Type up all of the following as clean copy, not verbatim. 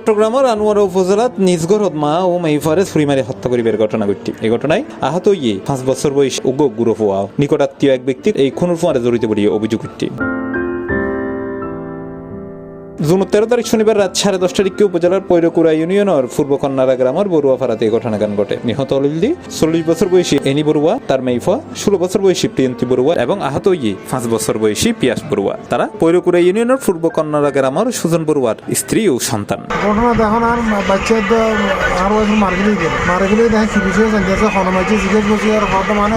চট্টগ্রামের আনোয়ারা উপজেলাত নিজগড়ত মা ও মাইফারে ছুরি মারি হত্যা করিবার ঘটনা ঘটে। এই ঘটনায় আহত ইয়ে 5 বছর বয়স উগ্র গুরু হওয়া নিকটাত্মীয় এক ব্যক্তির এই খুনের ফোয়ারে জড়িত বলে অভিযোগ উঠছে। জুন 13 তারিখ শনিবার রাত 10:30টার দিকে উপজেলার পৈরকুড়া ইউনিয়নের পূর্ব কন্যারা গ্রামের বড়ুয়া ফারাতে ঘটনাগান ঘটে। নিহত হলিলদি 40 বছর বয়সী এনি বড়ুয়া, তার মেইফা 16 বছর বয়সী প্রিয়ন্তী বড়ুয়া এবং আহত ইয়ে 5 বছর বয়সী পিয়াস বড়ুয়া। তারা পৈরকুড়া ইউনিয়নের পূর্ব কন্যারা গ্রামের সুজন বড়ুয়ার স্ত্রী ও সন্তান। ঘটনা দেখুন আর বাচ্চা আরো মার্কেটে দেখেন কি বিষয় জানতেছে হনমাইছি জিজ্ঞেস করছি আর হদ মানে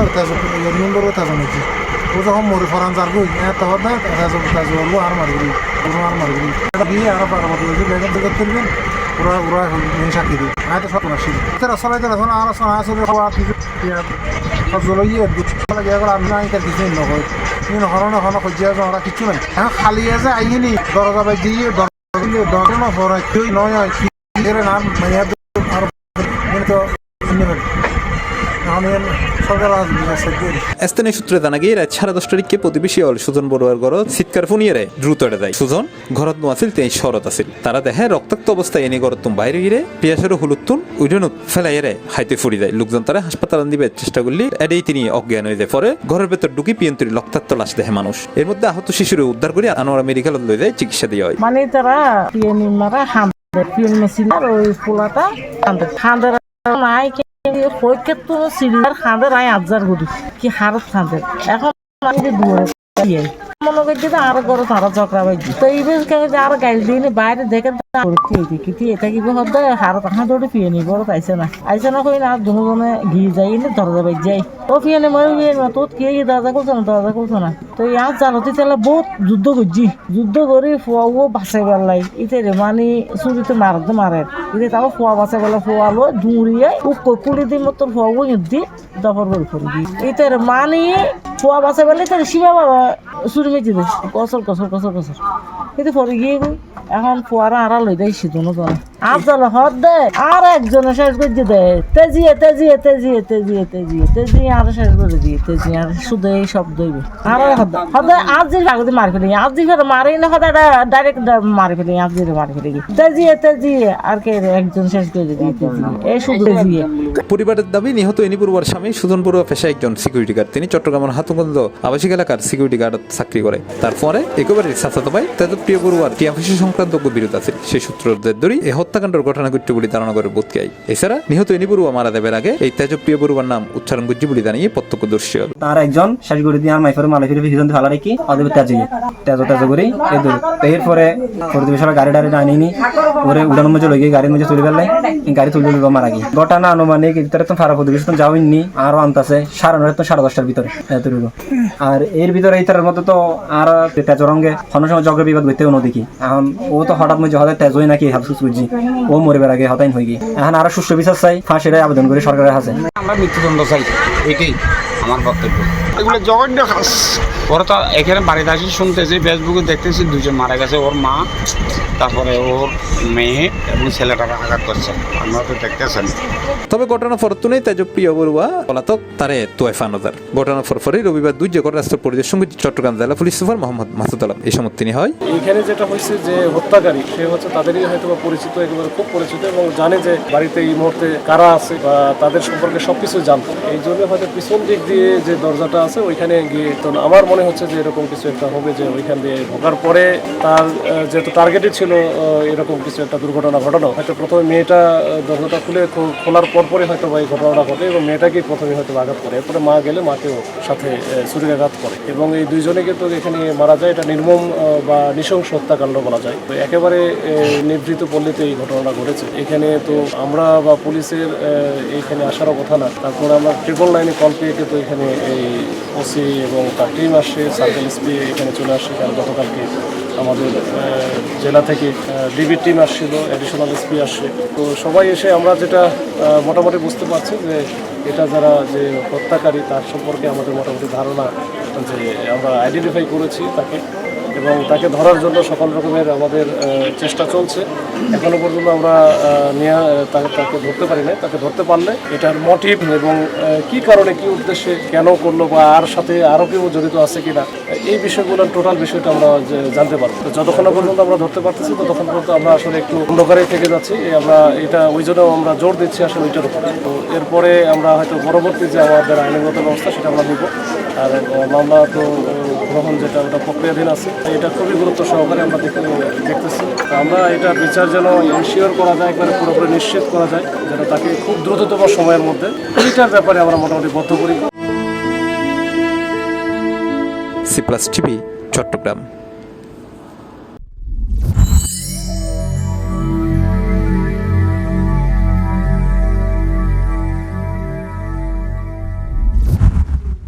ইউনিয়ন বড় থাকি ও যখন মরে ফরান যার গই তখন না তাজো আর মার্কেট আর মার্কেট এটা দিয়ে আর পারামত হয়েছে লেগে দিকে তুলবেন ওরা সাক্ষী দিই আমি তো সব আসি তারা সবাই তারা শোনা আর শোনা আসলে হওয়া সব জলইয়ে লাগে এখন আমি না এটা কিছুই নয় কিন্তু হরণে হন খুঁজিয়া ওরা কিছু নাই এখন খালি আছে আইনি দরজা বাই দিয়ে দরজা না ভরা কেউ নয় কি না মানে আর তো স্থানীয় সূত্রে জানা গিয়ে রাত 10:30টার দিকে প্রতিবেশী হল সুজন বড়ুয়ার ঘর চিৎকার ফুনিয়ে দ্রুত এড়ে যায়। সুজন ঘরত নোয়াছিল তিনি শরৎ আছিল। তারা দেখে রক্তাক্ত অবস্থায় এনে ঘরত বাইরে গিয়ে পিয়াসের হলুদতুন উইডনত ফেলাইয়ে হাইতে ফুরি যায়। লোকজন তারা হাসপাতাল দিবে চেষ্টা করলে এটাই তিনি অজ্ঞান হয়ে যায়। পরে ঘরের ভেতর ঢুকি পিয়ন্তীর রক্তাক্ত লাশ দেখে মানুষ। এর মধ্যে আহত শিশুরে উদ্ধার করে আনোয়ারা মেডিকেলত লয়ে যায়, চিকিৎসা দেওয়া হয়। মানে তারা পিয়নি মারা পিয়ন মেশিন আর ওই পোলাটা খান্দার নাই পরীক্ষা সিলিন্ডার খাঁদের আয় আবজার করি কি হারত খাঁদের এখন মনে করছি আরো গরো তারা চক্রা পাইছি তো এই আর গাইল দিয়ে বাইরে দেখে এটা কি হতে হারত হাঁদে পিয়ে নি বড় আইসে না কই না দুজনে গিয়ে যাই না দরজা বাই যাই ও পিয়ানে মরে গিয়ে না তো কে দরজা করছো না তো ইয়ার জালতি চালা বহুত যুদ্ধ করি ফুয়াও বাঁচাই বেলাই ইতে রে মানে চুরিতে মারে ইতে তাও ফুয়া বাঁচাই বেলা ফুয়ালো দূরিয়ে কুড়ি দিন মতো ফুয়াও দি দফর করে ফোন দি ইতে রে মানে ফুয়া বাঁচাই বেলা তার সীমা বাবা চুরি মেচি দে কসর কিন্তু পরে গিয়ে গই এখন ফুয়ারা আড়া লই দেয় সিদ্ধ আর জল হদ দে আর একজনে শেষ করে দে তেজিয়ে আর শেষ করে দিয়ে তেজিয়ে আর শুধু এই শব্দ হইবে আর হদ আজ যে কাগজে মারি ফেলি আজ যে ফের মারি না হদ ডাইরেক্ট মারি ফেলি আজ যে মারি ফেলি তেজিয়ে আর কে একজন শেষ করে দিয়ে তেজিয়ে এই শুধু তেজিয়ে। পরিবারের দাবি নিহত এনি বড়ুয়ার স্বামী সুজন বড়ুয়া পেশায় একজন সিকিউরিটি গার্ড। তিনি চট্টগ্রামের হাতুগঞ্জ আবাসিক এলাকার সিকিউরিটি গার্ড চাকরি করে। তারপরে একেবারে চাচাতো ভাই তেজপ্রিয় বড়ুয়ার টিয়াফিসি সংক্রান্ত বিরোধ আছে। সেই সূত্রদের ধরে এই হত্যাকাণ্ডের ঘটনা ঘটে বলে ধারণা করে বোধকাই। এছাড়া নিহত এনি বড়ুয়া মারা দেবের আগে এই তেজপ্রিয় বড়ুয়ার নাম উচ্চারণ করছে বলে জানিয়ে প্রত্যক্ষদর্শী হল। তার একজন শেষ করে দিয়ে মাইফের মালিকের পিছন ফেলা রেখি অদেব তেজ করে এরপরে প্রতিবেশীরা গাড়ি আনিনি ওরে উড়ানোর মধ্যে লগে গাড়ির মধ্যে তুলে ফেললাই গাড়ি তুলে মারা গিয়ে ঘটনা আনুমানিক তো ফারা প্রতিবেশী যাওয়নি আরো আনতাছে 10:30 ভিতরে এতটুকু। আর এর ভিতরে এইটার মতো তো আর তেজরঙ্গে কোনো সময় জগের বিবাদ হইতেও নদীকি এখন ও তো হঠাৎ মধ্যে হঠাৎ তেজ হয়ে নাকি হাফসুস বুঝছি ও মরিবার আগে হতাইন হয়ে গিয়ে এখন আরো সুষ্ঠু বিচার চাই ফাঁসির আবেদন করে সরকারের হাতে আমরা মৃত্যুদণ্ড চাই, এটাই আমার বক্তব্য। এগুলো জঘন্য কাজ। ওরা তো এখানে বাড়িতে আসি শুনতেছি, ফেসবুকে দেখতেছি 2জন মারা গেছে, ওর মা তারপরে ওর মেয়ে এবং ছেলেটাকে আঘাত করছে, আপনারা তো দেখতেছেন। তবে ঘটনা ফরতুনেই তেজপ্রিয় বড়ুয়া পলাতক তারে তোয়েফা নজর। ঘটনা ফরফরে রবিবার 2 ঘটনাস্থল পরিদর্শন করেছে চট্টগ্রাম জেলা পুলিশ সুপার মোহাম্মদ মাসুদ আলম। এই সময় তিনি হয় এখানে যেটা হয়েছে যে হত্যাকারী সে হচ্ছে তাদেরই হয়তো পরিচিত, একেবারে খুব পরিচিত এবং জানে যে বাড়িতে এই মুহূর্তে কারা আছে বা তাদের সম্পর্কে সবকিছু জানতো। এই জন্য হয়তো পিছন দিক দিয়ে যে দরজাটা আছে ওইখানে গিয়ে তো আমার মনে হচ্ছে যে এরকম কিছু একটা হবে, যে ওইখান দিয়ে ঢোকার পরে তার যেহেতু টার্গেটেড ছিল এরকম কিছু একটা দুর্ঘটনা ঘটানো, হয়তো প্রথমে মেয়েটা দরজাটা খোলার পরপরই হয়তো এই ঘটনাটা ঘটে এবং মেয়েটাকেই প্রথমে হয়তো আঘাত করে, এরপরে মা গেলে মাকেও সাথে ছুরিকাঘাত করে এবং এই দুইজনে কিন্তু এখানে মারা যায়। এটা নির্মম বা নৃশংস হত্যাকাণ্ড বলা যায়। তো একেবারে নিভৃত পল্লীতে এই ঘটনাটা ঘটেছে। এখানে তো আমরা বা পুলিশের এইখানে আসারও কথা না, তারপরে আমরা 999 কল পেয়ে কিন্তু এখানে এই ওসি এবং তার টিম আসছে, সার্কেল এসপি এখানে চলে আসছে। কারণ গতকালকে আমাদের জেলা থেকে ডিবি টিম আসছিল, অ্যাডিশনাল এসপি আসছে। তো সবাই এসে আমরা যেটা মোটামুটি বুঝতে পারছি যে এটা যারা যে হত্যাকারী তার সম্পর্কে আমাদের মোটামুটি ধারণা যে আমরা আইডেন্টিফাই করেছি তাকে। এবং তাকে ধরার জন্য সকল রকমের আমাদের চেষ্টা চলছে। এখনো পর্যন্ত আমরা তাকে ধরতে পারি না। তাকে ধরতে পারলে এটার মোটিভ এবং কি কারণে কি উদ্দেশ্যে কেন করলো বা আর সাথে আরও কেউ জড়িত আছে কিনা এই বিষয়গুলোর টোটাল বিষয়টা আমরা জানতে পারবো। তো যতক্ষণ পর্যন্ত আমরা ধরতে পারতেছি ততক্ষণ পর্যন্ত আমরা আসলে একটু অন্ধকারেই থেকে যাচ্ছি। আমরা এটা ওই জন্য আমরা জোর দিচ্ছি আসলে ওইটার উপরে। তো এরপরে আমরা হয়তো পরবর্তী যে আমাদের আইনগত ব্যবস্থা সেটা আমরা নিব। আর মামলা তো গ্রহণ যেটা ওটা প্রক্রিয়াধীন আছে, এটা খুবই গুরুত্ব সহকারে আমরা দেখতেছি। আমরা এটা বিচার যেন এনশিওর করা যায়, একবারে পুরোপুরি নিশ্চিত করা যায় যেন তাকে খুব দ্রুততম সময়ের মধ্যে এইটার ব্যাপারে আমরা মোটামুটি বদ্ধপরিকর। C+ TV, Chittagong.